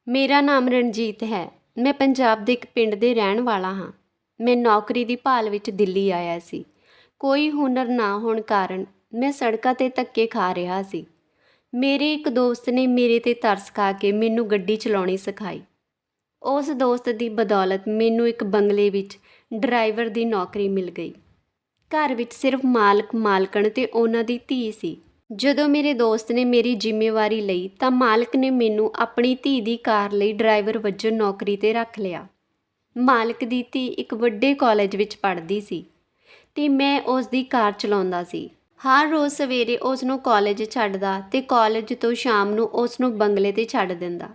ਮੇਰਾ ਨਾਮ ਰਣਜੀਤ ਹੈ। ਮੈਂ ਪੰਜਾਬ ਦੇ ਇੱਕ ਪਿੰਡ ਦੇ ਰਹਿਣ ਵਾਲਾ ਹਾਂ। ਮੈਂ ਨੌਕਰੀ ਦੀ ਭਾਲ ਵਿੱਚ ਦਿੱਲੀ ਆਇਆ ਸੀ। ਕੋਈ ਹੁਨਰ ਨਾ ਹੋਣ ਕਾਰਨ ਮੈਂ ਸੜਕਾਂ 'ਤੇ ਧੱਕੇ ਖਾ ਰਿਹਾ ਸੀ। ਮੇਰੇ ਇੱਕ ਦੋਸਤ ਨੇ ਮੇਰੇ 'ਤੇ ਤਰਸ ਖਾ ਕੇ ਮੈਨੂੰ ਗੱਡੀ ਚਲਾਉਣੀ ਸਿਖਾਈ। ਉਸ ਦੋਸਤ ਦੀ ਬਦੌਲਤ ਮੈਨੂੰ ਇੱਕ ਬੰਗਲੇ ਵਿੱਚ ਡਰਾਈਵਰ ਦੀ ਨੌਕਰੀ ਮਿਲ ਗਈ। ਘਰ ਵਿੱਚ ਸਿਰਫ ਮਾਲਕਣ ਤੇ ਉਹਨਾਂ ਦੀ ਧੀ ਸੀ। ਜਦੋਂ ਮੇਰੇ ਦੋਸਤ ਨੇ ਮੇਰੀ ਜ਼ਿੰਮੇਵਾਰੀ ਲਈ ਤਾਂ ਮਾਲਕ ਨੇ ਮੈਨੂੰ ਆਪਣੀ ਧੀ ਦੀ ਕਾਰ ਲਈ ਡਰਾਈਵਰ ਵਜੋਂ ਨੌਕਰੀ 'ਤੇ ਰੱਖ ਲਿਆ। ਮਾਲਕ ਦੀ ਧੀ ਇੱਕ ਵੱਡੇ ਕਾਲਜ ਵਿੱਚ ਪੜ੍ਹਦੀ ਸੀ ਤੇ ਮੈਂ ਉਸ ਦੀ ਕਾਰ ਚਲਾਉਂਦਾ ਸੀ। ਹਰ ਰੋਜ਼ ਸਵੇਰੇ ਉਸ ਨੂੰ ਕਾਲਜ ਛੱਡਦਾ ਤੇ ਕਾਲਜ ਤੋਂ ਸ਼ਾਮ ਨੂੰ ਉਸ ਨੂੰ ਬੰਗਲੇ 'ਤੇ ਛੱਡ ਦਿੰਦਾ।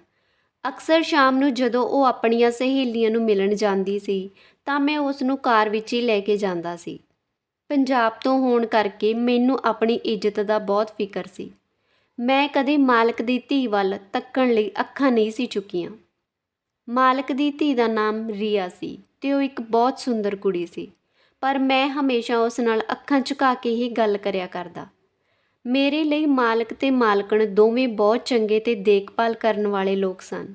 ਅਕਸਰ ਸ਼ਾਮ ਨੂੰ ਜਦੋਂ ਉਹ ਆਪਣੀਆਂ ਸਹੇਲੀਆਂ ਨੂੰ ਮਿਲਣ ਜਾਂਦੀ ਸੀ ਤਾਂ ਮੈਂ ਉਸ ਨੂੰ ਕਾਰ ਵਿੱਚ ਹੀ ਲੈ ਕੇ ਜਾਂਦਾ ਸੀ। ਪੰਜਾਬ ਤੋਂ ਹੋਣ ਕਰਕੇ ਮੈਨੂੰ ਆਪਣੀ ਇੱਜ਼ਤ ਦਾ ਬਹੁਤ ਫਿਕਰ ਸੀ। ਮੈਂ ਕਦੇ ਮਾਲਕ ਦੀ ਧੀ ਵੱਲ ਤੱਕਣ ਲਈ ਅੱਖਾਂ ਨਹੀਂ ਸੀ ਚੁੱਕੀਆਂ। ਮਾਲਕ ਦੀ ਧੀ ਦਾ ਨਾਮ ਰੀਆ ਸੀ ਤੇ ਉਹ ਇੱਕ ਬਹੁਤ ਸੁੰਦਰ ਕੁੜੀ ਸੀ, ਪਰ ਮੈਂ ਹਮੇਸ਼ਾ ਉਸ ਨਾਲ ਅੱਖਾਂ ਝੁਕਾ ਕੇ ਹੀ ਗੱਲ ਕਰਿਆ ਕਰਦਾ। ਮੇਰੇ ਲਈ ਮਾਲਕ ਤੇ ਮਾਲਕਣ ਦੋਵੇਂ ਬਹੁਤ ਚੰਗੇ ਤੇ ਦੇਖਭਾਲ ਕਰਨ ਵਾਲੇ ਲੋਕ ਸਨ,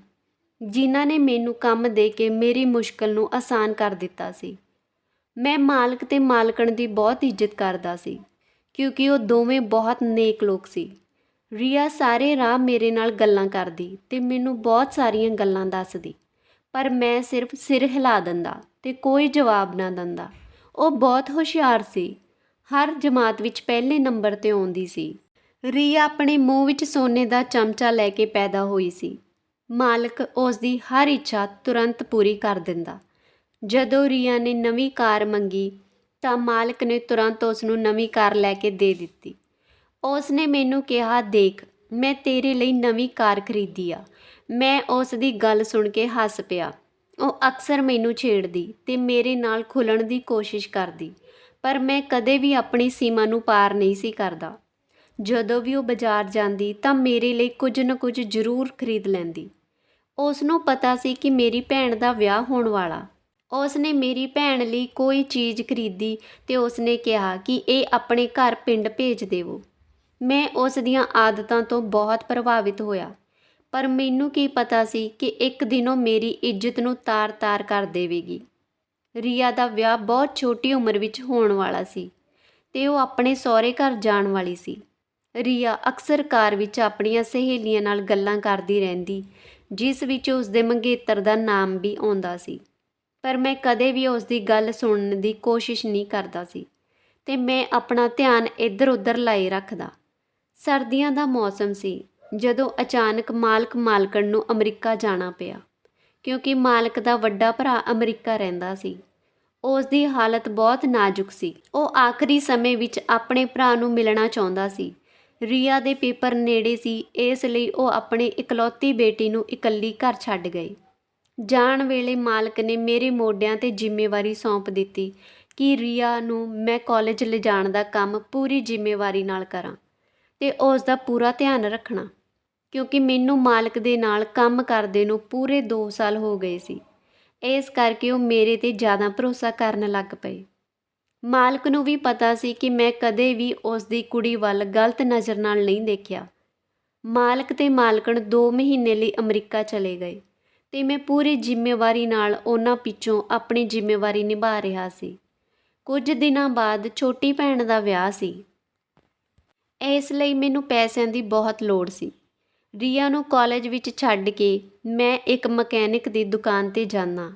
ਜਿਨ੍ਹਾਂ ਨੇ ਮੈਨੂੰ ਕੰਮ ਦੇ ਕੇ ਮੇਰੀ ਮੁਸ਼ਕਲ ਨੂੰ ਆਸਾਨ ਕਰ ਦਿੱਤਾ ਸੀ। ਮੈਂ ਮਾਲਕ ਤੇ ਮਾਲਕਣ ਦੀ ਬਹੁਤ ਇੱਜ਼ਤ ਕਰਦਾ ਸੀ ਕਿਉਂਕਿ ਉਹ ਦੋਵੇਂ ਬਹੁਤ ਨੇਕ ਲੋਕ ਸੀ। ਰੀਆ ਸਾਰੇ ਰਾਹ ਮੇਰੇ ਨਾਲ ਗੱਲਾਂ ਕਰਦੀ ਤੇ ਮੈਨੂੰ ਬਹੁਤ ਸਾਰੀਆਂ ਗੱਲਾਂ ਦੱਸਦੀ, ਪਰ ਮੈਂ ਸਿਰਫ ਸਿਰ ਹਿਲਾ ਦਿੰਦਾ ਤੇ ਕੋਈ ਜਵਾਬ ਨਾ ਦਿੰਦਾ। ਉਹ ਬਹੁਤ ਹੁਸ਼ਿਆਰ ਸੀ, ਹਰ ਜਮਾਤ ਵਿੱਚ ਪਹਿਲੇ ਨੰਬਰ 'ਤੇ ਆਉਂਦੀ ਸੀ। ਰੀਆ ਆਪਣੇ ਮੂੰਹ ਵਿੱਚ ਸੋਨੇ ਦਾ ਚਮਚਾ ਲੈ ਕੇ ਪੈਦਾ ਹੋਈ ਸੀ। ਮਾਲਕ ਉਸ ਦੀ ਹਰ ਇੱਛਾ ਤੁਰੰਤ ਪੂਰੀ ਕਰ ਦਿੰਦਾ। ਜਦੋਂ ਰੀਆ ਨੇ ਨਵੀਂ ਕਾਰ ਮੰਗੀ ਤਾਂ ਮਾਲਕ ਨੇ ਤੁਰੰਤ ਉਸ ਨੂੰ ਨਵੀਂ ਕਾਰ ਲੈ ਕੇ ਦੇ ਦਿੱਤੀ। ਉਸ ਨੇ ਮੈਨੂੰ ਕਿਹਾ, ਦੇਖ, ਮੈਂ ਤੇਰੇ ਲਈ ਨਵੀਂ ਕਾਰ ਖਰੀਦੀ ਆ। ਮੈਂ ਉਸ ਦੀ ਗੱਲ ਸੁਣ ਕੇ ਹੱਸ ਪਿਆ। ਉਹ ਅਕਸਰ ਮੈਨੂੰ ਛੇੜਦੀ ਤੇ ਮੇਰੇ ਨਾਲ ਖੁੱਲ੍ਹਣ ਦੀ ਕੋਸ਼ਿਸ਼ ਕਰਦੀ, ਪਰ ਮੈਂ ਕਦੇ ਵੀ ਆਪਣੀ ਸੀਮਾ ਨੂੰ ਪਾਰ ਨਹੀਂ ਸੀ ਕਰਦਾ। ਜਦੋਂ ਵੀ ਉਹ ਬਾਜ਼ਾਰ ਜਾਂਦੀ ਤਾਂ ਮੇਰੇ ਲਈ ਕੁਝ ਨਾ ਕੁਝ ਜ਼ਰੂਰ ਖਰੀਦ ਲੈਂਦੀ। ਉਸ ਨੂੰ ਪਤਾ ਸੀ ਕਿ ਮੇਰੀ ਭੈਣ ਦਾ ਵਿਆਹ ਹੋਣ ਵਾਲਾ। ਉਸ ਨੇ ਮੇਰੀ ਭੈਣ ਲਈ ਕੋਈ ਚੀਜ਼ ਖਰੀਦੀ ਤੇ ਉਸ ਨੇ ਕਿਹਾ ਕਿ ਇਹ ਆਪਣੇ ਘਰ ਪਿੰਡ ਭੇਜ ਦੇਵੋ। ਮੈਂ ਉਸ ਦੀਆਂ ਆਦਤਾਂ ਤੋਂ ਬਹੁਤ ਪ੍ਰਭਾਵਿਤ ਹੋਇਆ, ਪਰ ਮੈਨੂੰ ਕੀ ਪਤਾ ਸੀ ਕਿ ਇੱਕ ਦਿਨ ਉਹ ਮੇਰੀ ਇੱਜ਼ਤ ਨੂੰ ਤਾਰ-ਤਾਰ ਕਰ ਦੇਵੇਗੀ। ਰੀਆ ਦਾ ਵਿਆਹ ਬਹੁਤ ਛੋਟੀ ਉਮਰ ਵਿੱਚ ਹੋਣ ਵਾਲਾ ਸੀ ਤੇ ਉਹ ਆਪਣੇ ਸਹੁਰੇ ਘਰ ਜਾਣ ਵਾਲੀ ਸੀ। ਰੀਆ ਅਕਸਰ ਕਾਰ ਵਿੱਚ ਆਪਣੀਆਂ ਸਹੇਲੀਆਂ ਨਾਲ ਗੱਲਾਂ ਕਰਦੀ ਰਹਿੰਦੀ, ਜਿਸ ਵਿੱਚ ਉਸ ਦੇ ਮੰਗੇਤਰ ਦਾ ਨਾਮ ਵੀ ਆਉਂਦਾ ਸੀ, ਪਰ ਮੈਂ ਕਦੇ ਵੀ ਉਸ ਦੀ ਗੱਲ ਸੁਣਨ ਦੀ ਕੋਸ਼ਿਸ਼ ਨਹੀਂ ਕਰਦਾ ਸੀ ਤੇ ਮੈਂ ਆਪਣਾ ਧਿਆਨ ਇੱਧਰ-ਉੱਧਰ ਲਾਏ ਰੱਖਦਾ। ਸਰਦੀਆਂ ਦਾ ਮੌਸਮ ਸੀ ਜਦੋਂ ਅਚਾਨਕ ਮਾਲਕਣ ਨੂੰ ਅਮਰੀਕਾ ਜਾਣਾ ਪਿਆ, ਕਿਉਂਕਿ ਮਾਲਕ ਦਾ ਵੱਡਾ ਭਰਾ ਅਮਰੀਕਾ ਰਹਿੰਦਾ ਸੀ। ਉਸ ਦੀ ਹਾਲਤ ਬਹੁਤ ਨਾਜ਼ੁਕ ਸੀ। ਉਹ ਆਖਰੀ ਸਮੇਂ ਵਿੱਚ ਆਪਣੇ ਭਰਾ ਨੂੰ ਮਿਲਣਾ ਚਾਹੁੰਦਾ ਸੀ। ਰੀਆ ਦੇ ਪੇਪਰ ਨੇੜੇ ਸੀ, ਇਸ ਲਈ ਉਹ ਆਪਣੀ ਇਕਲੌਤੀ ਬੇਟੀ ਨੂੰ ਇਕੱਲੀ ਘਰ ਛੱਡ ਗਏ। ਜਾਣ ਵੇਲੇ ਮਾਲਕ ਨੇ ਮੇਰੇ ਮੋਢਿਆਂ 'ਤੇ ਜ਼ਿੰਮੇਵਾਰੀ ਸੌਂਪ ਦਿੱਤੀ ਕਿ ਰੀਆ ਨੂੰ ਮੈਂ ਕਾਲਜ ਲਿਜਾਣ ਦਾ ਕੰਮ ਪੂਰੀ ਜ਼ਿੰਮੇਵਾਰੀ ਨਾਲ ਕਰਾਂ ਤੇ ਉਸ ਦਾ ਪੂਰਾ ਧਿਆਨ ਰੱਖਣਾ, ਕਿਉਂਕਿ ਮੈਨੂੰ ਮਾਲਕ ਦੇ ਨਾਲ ਕੰਮ ਕਰਦੇ ਨੂੰ ਪੂਰੇ 2 ਸਾਲ ਹੋ ਗਏ ਸੀ। ਇਸ ਕਰਕੇ ਉਹ ਮੇਰੇ 'ਤੇ ਜ਼ਿਆਦਾ ਭਰੋਸਾ ਕਰਨ ਲੱਗ ਪਏ। ਮਾਲਕ ਨੂੰ ਵੀ ਪਤਾ ਸੀ ਕਿ ਮੈਂ ਕਦੇ ਵੀ ਉਸ ਦੀ ਕੁੜੀ ਵੱਲ ਗਲਤ ਨਜ਼ਰ ਨਾਲ ਨਹੀਂ ਦੇਖਿਆ। ਮਾਲਕ ਤੇ ਮਾਲਕਣ 2 ਮਹੀਨੇ ਲਈ ਅਮਰੀਕਾ ਚਲੇ ਗਏ ਤੇ ਮੈਂ ਪੂਰੀ ਜ਼ਿੰਮੇਵਾਰੀ ਨਾਲ ਉਹਨਾਂ ਪਿੱਛੋਂ ਆਪਣੀ ਜ਼ਿੰਮੇਵਾਰੀ ਨਿਭਾ ਰਿਹਾ ਸੀ। ਕੁਝ ਦਿਨਾਂ ਬਾਅਦ ਛੋਟੀ ਭੈਣ ਦਾ ਵਿਆਹ ਸੀ, ਇਸ ਲਈ ਮੈਨੂੰ ਪੈਸਿਆਂ ਦੀ ਬਹੁਤ ਲੋੜ ਸੀ। ਰੀਆ ਨੂੰ ਕਾਲਜ ਵਿੱਚ ਛੱਡ ਕੇ ਮੈਂ ਇੱਕ ਮਕੈਨਿਕ ਦੀ ਦੁਕਾਨ 'ਤੇ ਜਾਂਦਾ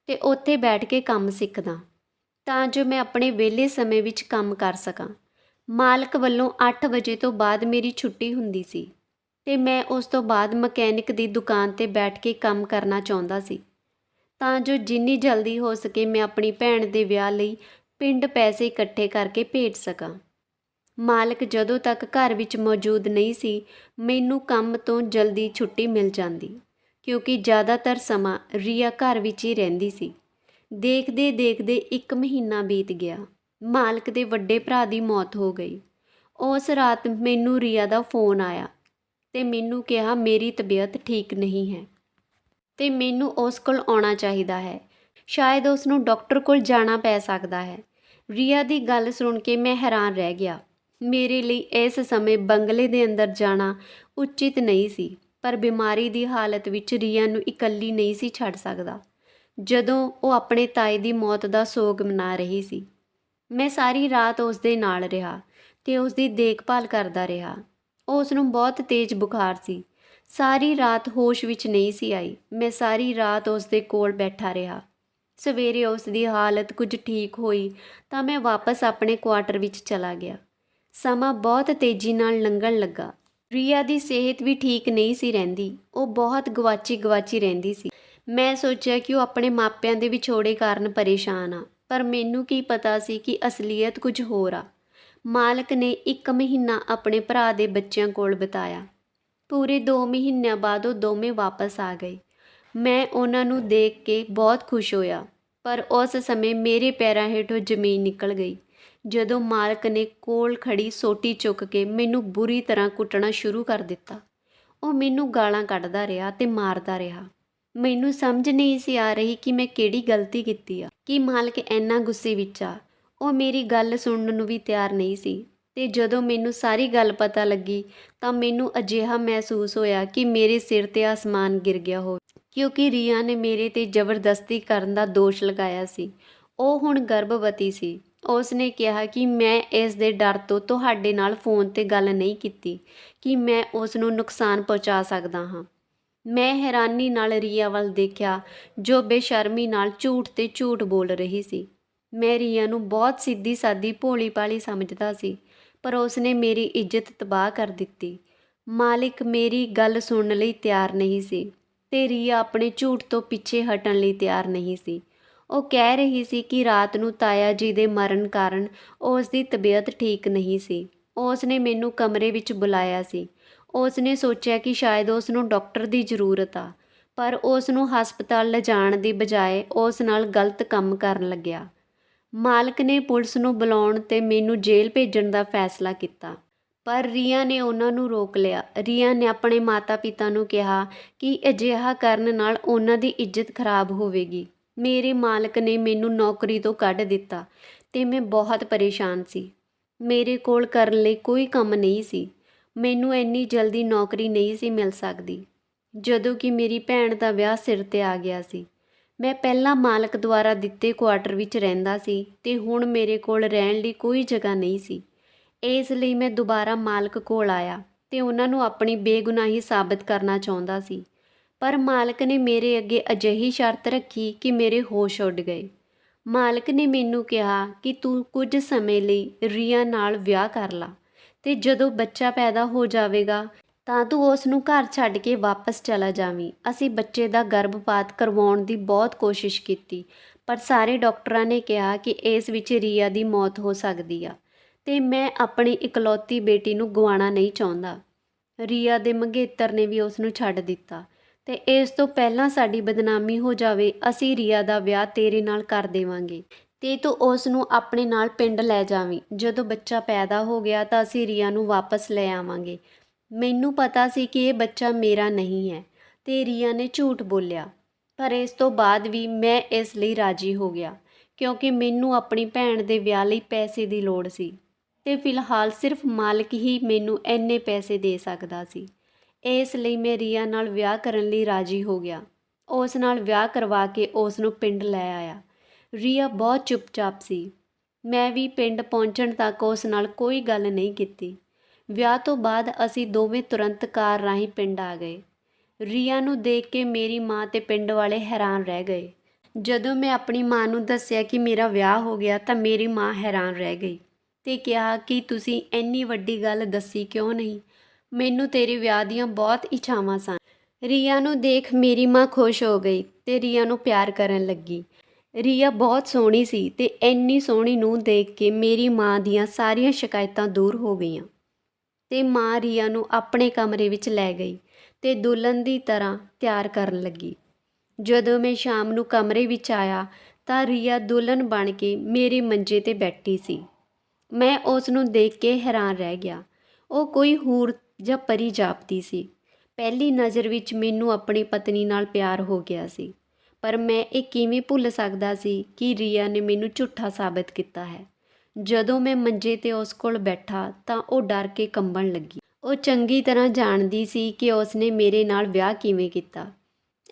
ਤੇ ਉੱਥੇ ਬੈਠ ਕੇ ਕੰਮ ਸਿੱਖਦਾ ਤਾਂ ਜੋ ਮੈਂ ਆਪਣੇ ਵਿਹਲੇ ਸਮੇਂ ਵਿੱਚ ਕੰਮ ਕਰ ਸਕਾਂ। ਮਾਲਕ ਵੱਲੋਂ 8 ਵਜੇ ਤੋਂ ਬਾਅਦ ਮੇਰੀ ਛੁੱਟੀ ਹੁੰਦੀ ਸੀ ਤੇ ਮੈਂ ਉਸ ਤੋਂ ਬਾਅਦ ਮਕੈਨਿਕ ਦੀ ਦੁਕਾਨ 'ਤੇ ਬੈਠ ਕੇ ਕੰਮ ਕਰਨਾ ਚਾਹੁੰਦਾ ਸੀ ਤਾਂ ਜੋ ਜਿੰਨੀ ਜਲਦੀ ਹੋ ਸਕੇ ਮੈਂ ਆਪਣੀ ਭੈਣ ਦੇ ਵਿਆਹ ਲਈ ਪਿੰਡ ਪੈਸੇ ਇਕੱਠੇ ਕਰਕੇ ਭੇਜ ਸਕਾਂ। ਮਾਲਕ ਜਦੋਂ ਤੱਕ ਘਰ ਵਿੱਚ ਮੌਜੂਦ ਨਹੀਂ ਸੀ, ਮੈਨੂੰ ਕੰਮ ਤੋਂ ਜਲਦੀ ਛੁੱਟੀ ਮਿਲ ਜਾਂਦੀ, ਕਿਉਂਕਿ ਜ਼ਿਆਦਾਤਰ ਸਮਾਂ ਰੀਆ ਘਰ ਵਿੱਚ ਹੀ ਰਹਿੰਦੀ ਸੀ। ਦੇਖਦੇ 1 ਮਹੀਨਾ ਬੀਤ ਗਿਆ। ਮਾਲਕ ਦੇ ਵੱਡੇ ਭਰਾ ਦੀ ਮੌਤ ਹੋ ਗਈ। ਉਸ ਰਾਤ ਮੈਨੂੰ ਰੀਆ ਦਾ ਫੋਨ ਆਇਆ ਤੇ ਮੈਨੂੰ ਕਿਹਾ ਮੇਰੀ ਤਬੀਅਤ ਠੀਕ ਨਹੀਂ ਹੈ ਤੇ ਮੈਨੂੰ ਉਸ ਕੋਲ ਆਉਣਾ ਚਾਹੀਦਾ ਹੈ। ਸ਼ਾਇਦ ਉਸ ਨੂੰ ਡਾਕਟਰ ਕੋਲ ਜਾਣਾ ਪੈ ਸਕਦਾ ਹੈ। ਰੀਆ ਦੀ ਗੱਲ ਸੁਣ ਕੇ ਮੈਂ ਹੈਰਾਨ ਰਹਿ ਗਿਆ। ਮੇਰੇ ਲਈ ਇਸ ਸਮੇਂ ਬੰਗਲੇ ਦੇ ਅੰਦਰ ਜਾਣਾ ਉਚਿਤ ਨਹੀਂ ਸੀ। ਪਰ ਬਿਮਾਰੀ ਦੀ ਹਾਲਤ ਵਿੱਚ ਰੀਆ ਨੂੰ ਇਕੱਲੀ ਨਹੀਂ ਸੀ ਛੱਡ ਸਕਦਾ। ਜਦੋਂ ਉਹ ਆਪਣੇ ਤਾਏ ਦੀ ਮੌਤ ਦਾ ਸੋਗ ਮਨਾ ਰਹੀ ਸੀ, ਮੈਂ ਸਾਰੀ ਰਾਤ ਉਸ ਦੇ ਨਾਲ ਰਿਹਾ ਤੇ ਉਸ ਦੀ ਦੇਖਭਾਲ ਕਰਦਾ ਰਿਹਾ। ਉਸ ਨੂੰ ਬਹੁਤ ਤੇਜ਼ ਬੁਖਾਰ ਸੀ। ਸਾਰੀ ਰਾਤ ਹੋਸ਼ ਵਿੱਚ ਨਹੀਂ ਸੀ ਆਈ। ਮੈਂ ਸਾਰੀ ਰਾਤ ਉਸ ਦੇ ਕੋਲ ਬੈਠਾ ਰਿਹਾ। ਸਵੇਰੇ ਉਸ ਦੀ ਹਾਲਤ ਕੁਝ ਠੀਕ ਹੋਈ ਤਾਂ ਮੈਂ ਵਾਪਸ ਆਪਣੇ ਕੁਆਟਰ ਵਿੱਚ ਚਲਾ ਗਿਆ। ਸਮਾਂ ਬਹੁਤ ਤੇਜ਼ੀ ਨਾਲ ਲੰਘਣ ਲੱਗਾ। ਰੀਆ ਦੀ ਸਿਹਤ ਵੀ ਠੀਕ ਨਹੀਂ ਸੀ ਰਹਿੰਦੀ। ਉਹ ਬਹੁਤ ਗਵਾਚੀ ਰਹਿੰਦੀ ਸੀ। ਮੈਂ ਸੋਚਿਆ ਕਿ ਉਹ ਆਪਣੇ ਮਾਪਿਆਂ ਦੇ ਵਿਛੋੜੇ ਕਾਰਨ ਪਰੇਸ਼ਾਨ ਆ, ਪਰ ਮੈਨੂੰ ਕੀ ਪਤਾ ਸੀ ਕਿ ਅਸਲੀਅਤ ਕੁਝ ਹੋਰ ਆ। ਮਾਲਕ ਨੇ 1 ਮਹੀਨਾ ਆਪਣੇ ਭਰਾ ਦੇ ਬੱਚਿਆਂ ਕੋਲ ਬਿਤਾਇਆ। ਪੂਰੇ 2 ਮਹੀਨਿਆਂ ਬਾਅਦ ਉਹ ਦੋਵੇਂ ਵਾਪਸ ਆ ਗਏ। ਮੈਂ ਉਹਨਾਂ ਨੂੰ ਦੇਖ ਕੇ ਬਹੁਤ ਖੁਸ਼ ਹੋਇਆ, ਪਰ ਉਸ ਸਮੇਂ ਮੇਰੇ ਪੈਰਾਂ ਹੇਠੋਂ ਜ਼ਮੀਨ ਨਿਕਲ ਗਈ ਜਦੋਂ ਮਾਲਕ ਨੇ ਕੋਲ ਖੜੀ ਸੋਟੀ ਚੁੱਕ ਕੇ ਮੈਨੂੰ ਬੁਰੀ ਤਰ੍ਹਾਂ ਕੁੱਟਣਾ ਸ਼ੁਰੂ ਕਰ ਦਿੱਤਾ। ਉਹ ਮੈਨੂੰ ਗਾਲਾਂ ਕੱਢਦਾ ਰਿਹਾ ਤੇ ਮਾਰਦਾ ਰਿਹਾ। ਮੈਨੂੰ ਸਮਝ ਨਹੀਂ ਸੀ ਆ ਰਹੀ ਕਿ ਮੈਂ ਕਿਹੜੀ ਗਲਤੀ ਕੀਤੀ ਆ ਕਿ ਮਾਲਕ ਇੰਨਾ ਗੁੱਸੇ ਵਿੱਚ ਆ। ਉਹ ਮੇਰੀ ਗੱਲ ਸੁਣਨ ਨੂੰ ਵੀ ਤਿਆਰ ਨਹੀਂ ਸੀ ਤੇ ਜਦੋਂ ਮੈਨੂੰ ਸਾਰੀ ਗੱਲ ਪਤਾ ਲੱਗੀ ਤਾਂ ਮੈਨੂੰ ਅਜਿਹਾ ਮਹਿਸੂਸ ਹੋਇਆ ਕਿ ਮੇਰੇ ਸਿਰ ਤੇ ਆਸਮਾਨ ਗਿਰ ਗਿਆ ਹੋਵੇ, ਕਿਉਂਕਿ ਰੀਆ ਨੇ ਮੇਰੇ ਤੇ ਜ਼ਬਰਦਸਤੀ ਕਰਨ ਦਾ ਦੋਸ਼ ਲਗਾਇਆ ਸੀ। ਉਹ ਹੁਣ ਗਰਭਵਤੀ ਸੀ। ਉਸ ਨੇ ਕਿਹਾ ਕਿ ਮੈਂ ਇਸ ਦੇ ਡਰ ਤੋਂ ਤੁਹਾਡੇ ਨਾਲ ਫੋਨ ਤੇ ਗੱਲ ਨਹੀਂ ਕੀਤੀ ਕਿ ਮੈਂ ਉਸ ਨੂੰ ਨੁਕਸਾਨ ਪਹੁੰਚਾ ਸਕਦਾ ਹਾਂ। ਮੈਂ ਹੈਰਾਨੀ ਨਾਲ ਰੀਆ ਵੱਲ ਦੇਖਿਆ ਜੋ ਬੇਸ਼ਰਮੀ ਨਾਲ ਝੂਠ ਤੇ ਝੂਠ ਬੋਲ ਰਹੀ ਸੀ। ਮੈਂ ਰੀਆ ਨੂੰ ਬਹੁਤ ਸਿੱਧੀ ਸਾਦੀ ਭੋਲੀ ਭਾਲੀ ਸਮਝਦਾ ਸੀ, ਪਰ ਉਸਨੇ ਮੇਰੀ ਇੱਜ਼ਤ ਤਬਾਹ ਕਰ ਦਿੱਤੀ। ਮਾਲਿਕ ਮੇਰੀ ਗੱਲ ਸੁਣਨ ਲਈ ਤਿਆਰ ਨਹੀਂ ਸੀ ਤੇ ਰੀਆ ਆਪਣੇ ਝੂਠ ਤੋਂ ਪਿੱਛੇ ਹਟਣ ਲਈ ਤਿਆਰ ਨਹੀਂ ਸੀ। ਉਹ ਕਹਿ ਰਹੀ ਸੀ ਕਿ ਰਾਤ ਨੂੰ ਤਾਇਆ ਜੀ ਦੇ ਮਰਨ ਕਾਰਨ ਉਸ ਦੀ ਤਬੀਅਤ ਠੀਕ ਨਹੀਂ ਸੀ। ਉਸ ਨੇ ਮੈਨੂੰ ਕਮਰੇ ਵਿੱਚ ਬੁਲਾਇਆ ਸੀ। ਉਸ ਨੇ ਸੋਚਿਆ ਕਿ ਸ਼ਾਇਦ ਉਸ ਨੂੰ ਡਾਕਟਰ ਦੀ ਜ਼ਰੂਰਤ ਆ, ਪਰ ਉਸ ਨੂੰ ਹਸਪਤਾਲ ਲਿਜਾਣ ਦੀ ਬਜਾਏ ਉਸ ਨਾਲ ਗਲਤ ਕੰਮ ਕਰਨ ਲੱਗਿਆ। ਮਾਲਕ ਨੇ ਪੁਲਿਸ ਨੂੰ ਬੁਲਾਉਣ ਤੇ ਮੈਨੂੰ ਜੇਲ੍ਹ ਭੇਜਣ ਦਾ ਫੈਸਲਾ ਕੀਤਾ, ਪਰ ਰੀਆ ਨੇ ਉਹਨਾਂ ਨੂੰ ਰੋਕ ਲਿਆ। ਰੀਆ ਨੇ ਆਪਣੇ ਮਾਤਾ-ਪਿਤਾ ਨੂੰ ਕਿਹਾ ਕਿ ਅਜਿਹਾ ਕਰਨ ਨਾਲ ਉਹਨਾਂ ਦੀ ਇੱਜ਼ਤ ਖਰਾਬ ਹੋਵੇਗੀ। ਮੇਰੇ ਮਾਲਕ ਨੇ ਮੈਨੂੰ ਨੌਕਰੀ ਤੋਂ ਕੱਢ ਦਿੱਤਾ ਤੇ ਮੈਂ ਬਹੁਤ ਪਰੇਸ਼ਾਨ ਸੀ। ਮੇਰੇ ਕੋਲ ਕਰਨ ਲਈ ਕੋਈ ਕੰਮ ਨਹੀਂ ਸੀ। ਮੈਨੂੰ ਇੰਨੀ ਜਲਦੀ ਨੌਕਰੀ ਨਹੀਂ ਸੀ ਮਿਲ ਸਕਦੀ, ਜਦੋਂ ਕਿ ਮੇਰੀ ਭੈਣ ਦਾ ਵਿਆਹ ਸਿਰ ਤੇ ਆ ਗਿਆ ਸੀ। ਮੈਂ ਪਹਿਲਾਂ ਮਾਲਕ ਦੁਆਰਾ ਦਿੱਤੇ ਕੁਆਟਰ ਵਿੱਚ ਰਹਿੰਦਾ ਸੀ ਤੇ ਹੁਣ ਮੇਰੇ ਕੋਲ ਰਹਿਣ ਲਈ ਕੋਈ ਜਗ੍ਹਾ ਨਹੀਂ ਸੀ। ਇਸ ਲਈ ਮੈਂ ਦੁਬਾਰਾ ਮਾਲਕ ਕੋਲ ਆਇਆ ਤੇ ਉਹਨਾਂ ਨੂੰ ਆਪਣੀ ਬੇਗੁਨਾਹੀ ਸਾਬਤ ਕਰਨਾ ਚਾਹੁੰਦਾ ਸੀ, ਪਰ ਮਾਲਕ ਨੇ ਮੇਰੇ ਅੱਗੇ ਅਜਿਹੀ ਸ਼ਰਤ ਰੱਖੀ ਕਿ ਮੇਰੇ ਹੋਸ਼ ਉੱਡ ਗਏ। ਮਾਲਕ ਨੇ ਮੈਨੂੰ ਕਿਹਾ ਕਿ ਤੂੰ ਕੁਝ ਸਮੇਂ ਲਈ ਰੀਆ ਨਾਲ ਵਿਆਹ ਕਰ ਲਾ ਤੇ ਜਦੋਂ ਬੱਚਾ ਪੈਦਾ ਹੋ ਜਾਵੇਗਾ ਤਾਂ ਤੂੰ ਉਸ ਨੂੰ ਘਰ ਛੱਡ ਕੇ ਵਾਪਸ ਚਲਾ ਜਾਵੀਂ। ਅਸੀਂ ਬੱਚੇ ਦਾ ਗਰਭਪਾਤ ਕਰਵਾਉਣ ਦੀ ਬਹੁਤ ਕੋਸ਼ਿਸ਼ ਕੀਤੀ, ਪਰ ਸਾਰੇ ਡਾਕਟਰਾਂ ਨੇ ਕਿਹਾ ਕਿ ਇਸ ਵਿੱਚ ਰੀਆ ਦੀ ਮੌਤ ਹੋ ਸਕਦੀ ਆ ਤੇ ਮੈਂ ਆਪਣੀ ਇਕਲੌਤੀ ਬੇਟੀ ਨੂੰ ਗਵਾਉਣਾ ਨਹੀਂ ਚਾਹੁੰਦਾ। ਰੀਆ ਦੇ ਮੰਗੇਤਰ ਨੇ ਵੀ ਉਸ ਨੂੰ ਛੱਡ ਦਿੱਤਾ ਤੇ ਇਸ ਤੋਂ ਪਹਿਲਾਂ ਸਾਡੀ ਬਦਨਾਮੀ ਹੋ ਜਾਵੇ, ਅਸੀਂ ਰੀਆ ਦਾ ਵਿਆਹ ਤੇਰੇ ਨਾਲ ਕਰ ਦੇਵਾਂਗੇ ਤੇ ਤੂੰ ਉਸ ਨੂੰ ਆਪਣੇ ਨਾਲ ਪਿੰਡ ਲੈ ਜਾਵੀਂ। ਜਦੋਂ ਬੱਚਾ ਪੈਦਾ ਹੋ ਗਿਆ ਤਾਂ ਅਸੀਂ ਰੀਆ ਨੂੰ ਵਾਪਸ ਲੈ ਆਵਾਂਗੇ। ਮੈਨੂੰ ਪਤਾ ਸੀ ਕਿ ਇਹ ਬੱਚਾ ਮੇਰਾ ਨਹੀਂ ਹੈ ਤੇ ਰੀਆ ਨੇ ਝੂਠ ਬੋਲਿਆ, ਪਰ ਇਸ ਤੋਂ ਬਾਅਦ ਵੀ ਮੈਂ ਇਸ ਲਈ ਰਾਜੀ ਹੋ ਗਿਆ ਕਿਉਂਕਿ ਮੈਨੂੰ ਆਪਣੀ ਭੈਣ ਦੇ ਵਿਆਹ ਲਈ ਪੈਸੇ ਦੀ ਲੋੜ ਸੀ ਤੇ ਫਿਲਹਾਲ ਸਿਰਫ ਮਾਲਕ ਹੀ ਮੈਨੂੰ ਇੰਨੇ ਪੈਸੇ ਦੇ ਸਕਦਾ ਸੀ। ਇਸ ਲਈ ਮੈਂ ਰੀਆ ਨਾਲ ਵਿਆਹ ਕਰਨ ਲਈ ਰਾਜੀ ਹੋ ਗਿਆ। ਉਸ ਨਾਲ ਵਿਆਹ ਕਰਵਾ ਕੇ ਉਸ ਨੂੰ ਪਿੰਡ ਲੈ ਆਇਆ। ਰੀਆ ਬਹੁਤ ਚੁੱਪਚਾਪ ਸੀ। ਮੈਂ ਵੀ ਪਿੰਡ ਪਹੁੰਚਣ ਤੱਕ ਉਸ ਨਾਲ ਕੋਈ ਗੱਲ ਨਹੀਂ ਕੀਤੀ। ਵਿਆਹ ਤੋਂ ਬਾਅਦ ਅਸੀਂ ਦੋਵੇਂ ਤੁਰੰਤ ਕਾਰ ਰਾਹੀਂ ਪਿੰਡ ਆ ਗਏ। ਰੀਆ ਨੂੰ ਦੇਖ ਕੇ ਮੇਰੀ ਮਾਂ ਤੇ ਪਿੰਡ ਵਾਲੇ ਹੈਰਾਨ ਰਹਿ ਗਏ। ਜਦੋਂ ਮੈਂ ਆਪਣੀ ਮਾਂ ਨੂੰ ਦੱਸਿਆ ਕਿ ਮੇਰਾ ਵਿਆਹ ਹੋ ਗਿਆ ਤਾਂ ਮੇਰੀ ਮਾਂ ਹੈਰਾਨ ਰਹਿ ਗਈ ਤੇ ਕਿਹਾ ਕਿ ਤੁਸੀਂ ਇੰਨੀ ਵੱਡੀ ਗੱਲ ਦੱਸੀ ਕਿਉਂ ਨਹੀਂ? ਮੈਨੂੰ ਤੇਰੇ ਵਿਆਹ ਦੀਆਂ ਬਹੁਤ ਇੱਛਾਵਾਂ ਸਨ। ਰੀਆ ਨੂੰ ਦੇਖ ਮੇਰੀ ਮਾਂ ਖੁਸ਼ ਹੋ ਗਈ ਤੇ ਰੀਆ ਨੂੰ ਪਿਆਰ ਕਰਨ ਲੱਗੀ। ਰੀਆ ਬਹੁਤ ਸੋਹਣੀ ਸੀ ਤੇ ਇੰਨੀ ਸੋਹਣੀ ਨੂੰ ਦੇਖ ਕੇ ਮੇਰੀ ਮਾਂ ਦੀਆਂ ਸਾਰੀਆਂ ਸ਼ਿਕਾਇਤਾਂ ਦੂਰ ਹੋ ਗਈਆਂ ਤੇ ਮਾਂ ਰੀਆ ਨੂੰ ਆਪਣੇ ਕਮਰੇ ਵਿੱਚ ਲੈ ਗਈ ਤੇ ਦੁਲਹਨ ਦੀ ਤਰ੍ਹਾਂ ਤਿਆਰ ਕਰਨ ਲੱਗੀ। ਜਦੋਂ ਮੈਂ ਸ਼ਾਮ ਨੂੰ ਕਮਰੇ ਵਿੱਚ ਆਇਆ ਤਾਂ ਰੀਆ ਦੁਲਹਨ ਬਣ ਕੇ ਮੇਰੇ ਮੰਜੇ ਤੇ ਬੈਠੀ ਸੀ। ਮੈਂ ਉਸ ਨੂੰ ਦੇਖ ਕੇ ਹੈਰਾਨ ਰਹਿ ਗਿਆ। ਉਹ ਕੋਈ ਹੂਰ ਜਾਂ ਪਰੀ ਜਾਪਦੀ ਸੀ। ਪਹਿਲੀ ਨਜ਼ਰ ਵਿੱਚ ਮੈਨੂੰ ਆਪਣੀ ਪਤਨੀ ਨਾਲ ਪਿਆਰ ਹੋ ਗਿਆ ਸੀ, ਪਰ ਮੈਂ ਇਹ ਕਿਵੇਂ ਭੁੱਲ ਸਕਦਾ ਸੀ ਕਿ ਰੀਆ ਨੇ ਮੈਨੂੰ ਝੂਠਾ ਸਾਬਤ ਕੀਤਾ ਹੈ। ਜਦੋਂ ਮੈਂ ਮੰਜੇ ਤੇ ਉਸ ਕੋਲ ਬੈਠਾ ਤਾਂ ਉਹ ਡਰ ਕੇ ਕੰਬਣ ਲੱਗੀ। ਉਹ ਚੰਗੀ ਤਰ੍ਹਾਂ ਜਾਣਦੀ ਸੀ ਕਿ ਉਸਨੇ ਮੇਰੇ ਨਾਲ ਵਿਆਹ ਕਿਵੇਂ ਕੀਤਾ।